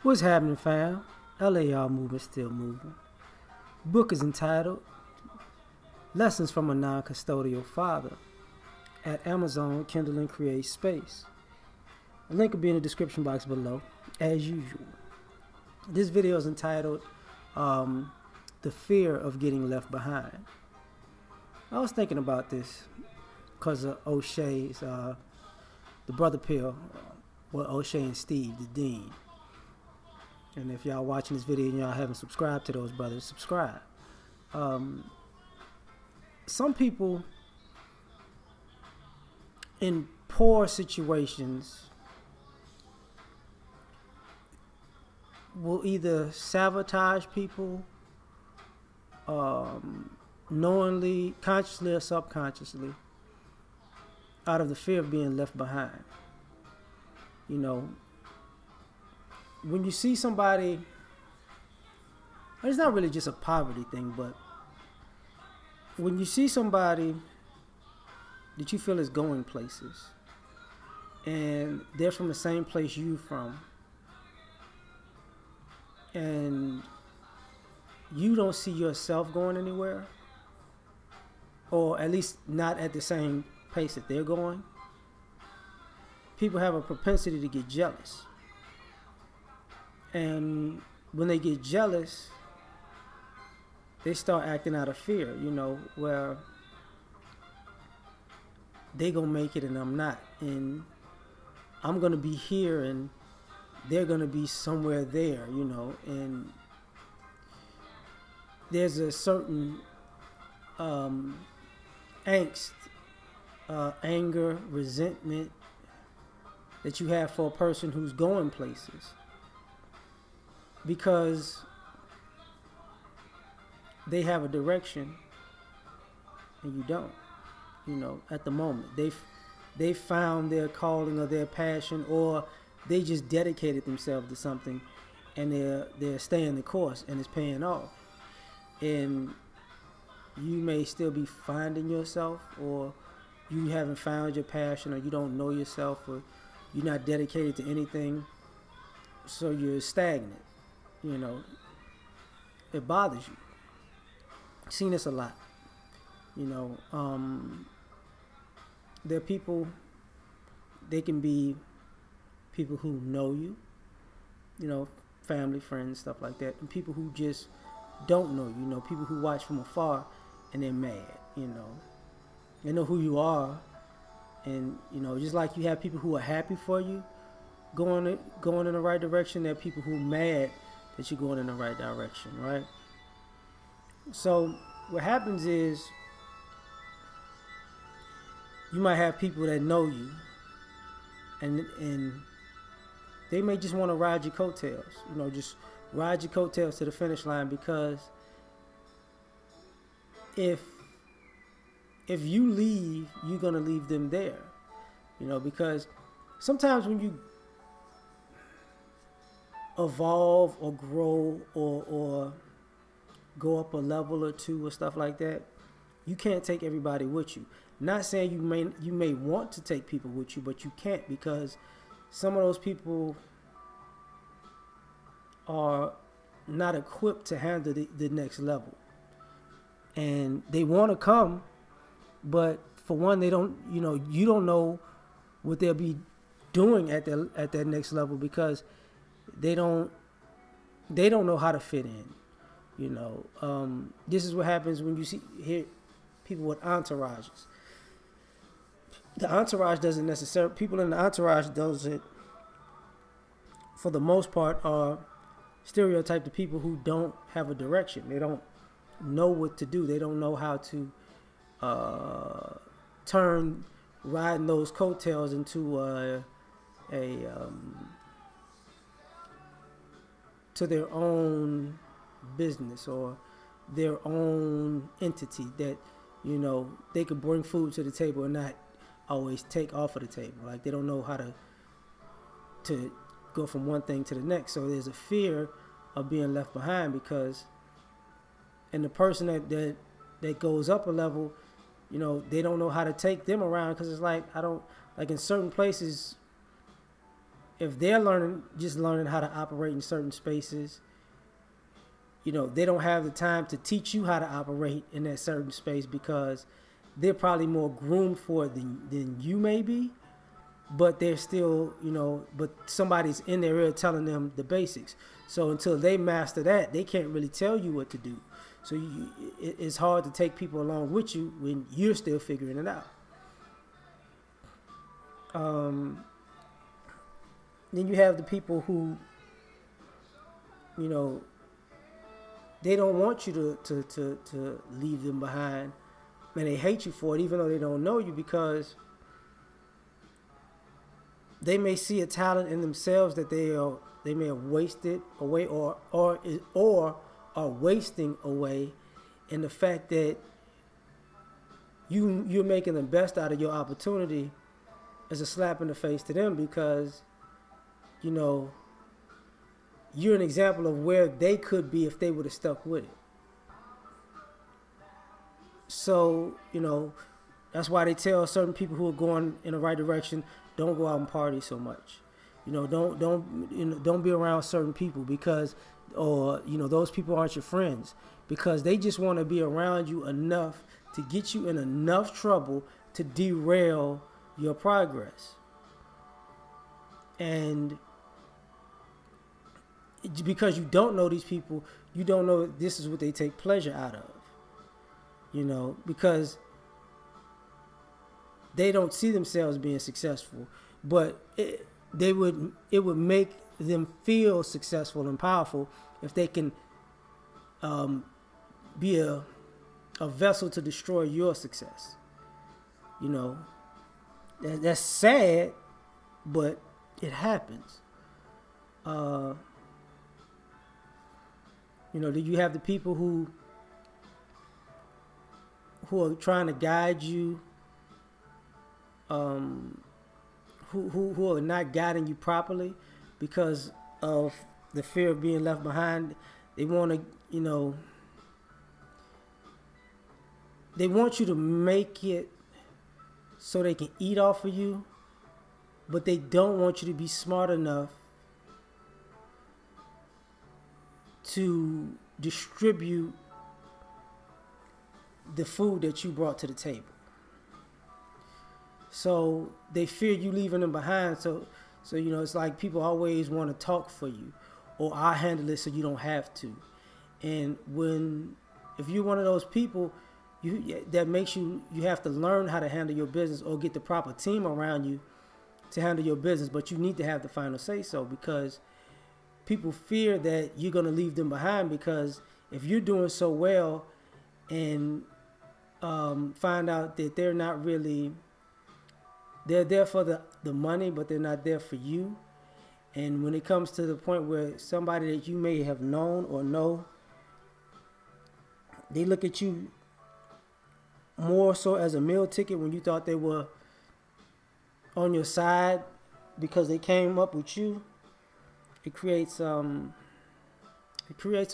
What's happening, fam? L.A.R movement still moving. Book is entitled Lessons from a Non-Custodial Father at Amazon, Kindle, and Create Space. A link will be in the description box below, as usual. This video is entitled The Fear of Getting Left Behind. I was thinking about this because of O'Shea's, the Brother Pill, O'Shea and Steve, the Dean. And if y'all watching this video and y'all haven't subscribed to those brothers, subscribe. Some people in poor situations will either sabotage people knowingly, consciously or subconsciously, out of the fear of being left behind. You know, when you see somebody, it's not really just a poverty thing, but when you see somebody that you feel is going places and they're from the same place you from, and you don't see yourself going anywhere, or at least not at the same pace that they're going, people have a propensity to get jealous. And when they get jealous, they start acting out of fear, you know, where they gonna make it and I'm not, and I'm gonna be here and they're gonna be somewhere there, you know, and there's a certain angst, anger, resentment that you have for a person who's going places, because they have a direction and you don't. You know, at the moment they found their calling or their passion, or they just dedicated themselves to something and they're staying the course and it's paying off. And you may still be finding yourself, or you haven't found your passion, or you don't know yourself, or you're not dedicated to anything, so you're stagnant. You know, it bothers you. I've seen this a lot. You know, there are people, they can be people who know you, you know, family, friends, stuff like that, and people who just don't know you, know, people who watch from afar and they're mad, you know. They know who you are, and, you know, just like you have people who are happy for you going in the right direction, there are people who are mad that you're going in the right direction, right? So what happens is you might have people that know you, and they may just want to ride your coattails, you know, just ride your coattails to the finish line, because if you leave, you're gonna leave them there, you know, because sometimes when you evolve or grow or go up a level or two or stuff like that, you can't take everybody with you. Not saying you may want to take people with you, but you can't, because some of those people are not equipped to handle the next level, and they want to come, but for one, they don't, you know, you don't know what they'll be doing at that next level, because they don't know how to fit in, you know. This is what happens when you hear people with entourages. The entourage doesn't necessarily, people in the entourage does it, for the most part, are stereotyped to people who don't have a direction. They don't know what to do. They don't know how to turn riding those coattails into to their own business or their own entity that, you know, they could bring food to the table and not always take off of the table. Like, they don't know how to go from one thing to the next. So there's a fear of being left behind, because, and the person that goes up a level, you know, they don't know how to take them around, because it's like, I don't, like in certain places, if they're learning how to operate in certain spaces, they don't have the time to teach you how to operate in that certain space because they're probably more groomed for it than you may be. But they're still, but somebody's in their ear telling them the basics. So until they master that, they can't really tell you what to do. So it's hard to take people along with you when you're still figuring it out. Then you have the people who, they don't want you to leave them behind, and they hate you for it, even though they don't know you, because they may see a talent in themselves that they may have wasted away or are wasting away, and the fact that you're making the best out of your opportunity is a slap in the face to them, because you're an example of where they could be if they would have stuck with it. So that's why they tell certain people who are going in the right direction, don't go out and party so much. Don't be around certain people because, or those people aren't your friends, because they just want to be around you enough to get you in enough trouble to derail your progress. And because you don't know these people, you don't know this is what they take pleasure out of. Because they don't see themselves being successful, but it would make them feel successful and powerful if they can be a vessel to destroy your success. That's sad, but it happens. Do you have the people who are trying to guide you, who are not guiding you properly because of the fear of being left behind? They want to, they want you to make it so they can eat off of you, but they don't want you to be smart enough to distribute the food that you brought to the table. So they fear you leaving them behind. So it's like people always want to talk for you, or I'll handle it so you don't have to. And if you're one of those people, that makes you have to learn how to handle your business or get the proper team around you to handle your business. But you need to have the final say so, because people fear that you're going to leave them behind, because if you're doing so well and find out that they're not really, they're there for the money, but they're not there for you. And when it comes to the point where somebody that you may have known or know, they look at you more so as a meal ticket when you thought they were on your side because they came up with you, it creates a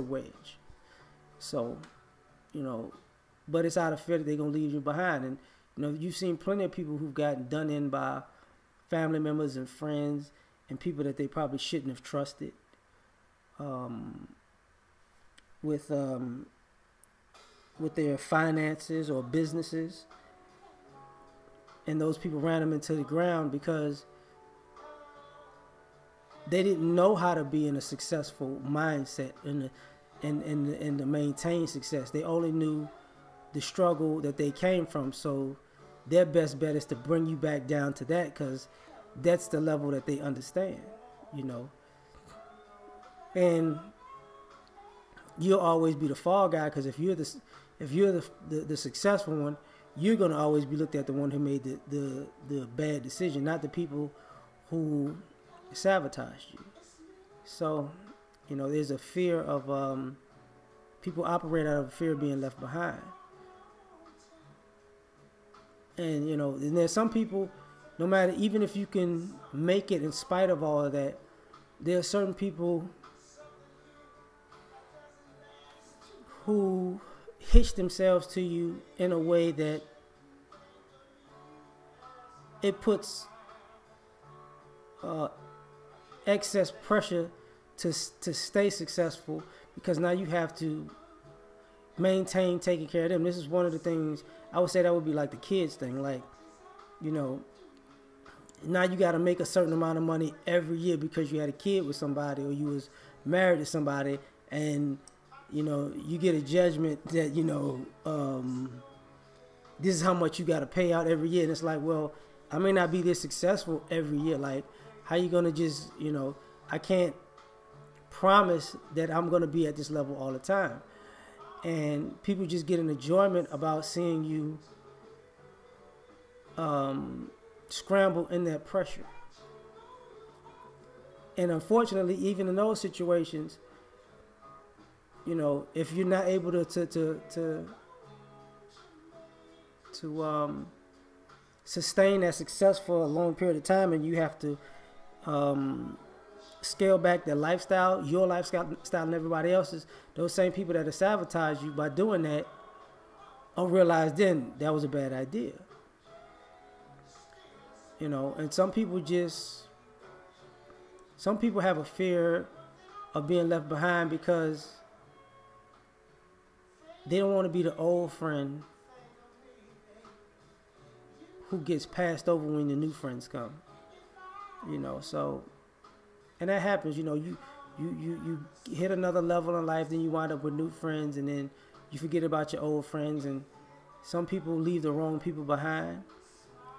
wedge. So, but it's out of fear that they're gonna leave you behind. And you've seen plenty of people who've gotten done in by family members and friends and people that they probably shouldn't have trusted. With their finances or businesses, and those people ran them into the ground because they didn't know how to be in a successful mindset and to maintain success. They only knew the struggle that they came from. So their best bet is to bring you back down to that, because that's the level that they understand, And you'll always be the fall guy, because if you're the successful one, you're gonna always be looked at the one who made the bad decision, not the people who sabotaged you. So, there's a fear of people operate out of a fear of being left behind. And and there's some people, no matter, even if you can make it in spite of all of that, there are certain people who hitch themselves to you in a way that it puts excess pressure to stay successful, because now you have to maintain taking care of them. This is one of the things I would say that would be like the kids thing. Like, you know, now you got to make a certain amount of money every year because you had a kid with somebody or you was married to somebody, and you know you get a judgment that this is how much you got to pay out every year, and it's like, well, I may not be this successful every year. Like, how you gonna just I can't promise that I'm gonna be at this level all the time, and people just get an enjoyment about seeing you scramble in that pressure. And unfortunately, even in those situations, if you're not able to sustain that success for a long period of time, and you have to scale back their lifestyle, your lifestyle, and everybody else's, those same people that have sabotaged you by doing that, I'll realize then that was a bad idea. And some people have a fear of being left behind because they don't want to be the old friend who gets passed over when the new friends come. So, and that happens. You hit another level in life, then you wind up with new friends, and then you forget about your old friends. And some people leave the wrong people behind,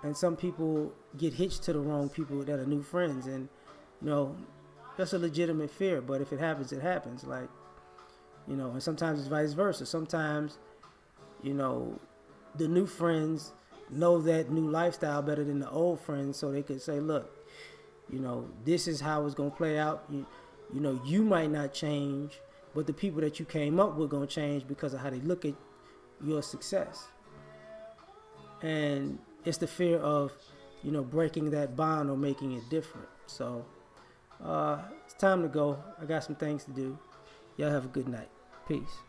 and some people get hitched to the wrong people that are new friends. And that's a legitimate fear, but if it happens, it happens. Like, and sometimes it's vice versa. Sometimes, the new friends know that new lifestyle better than the old friends, so they could say, look, this is how it's going to play out. You might not change, but the people that you came up with going to change because of how they look at your success. And it's the fear of, breaking that bond or making it different. So it's time to go. I got some things to do. Y'all have a good night. Peace.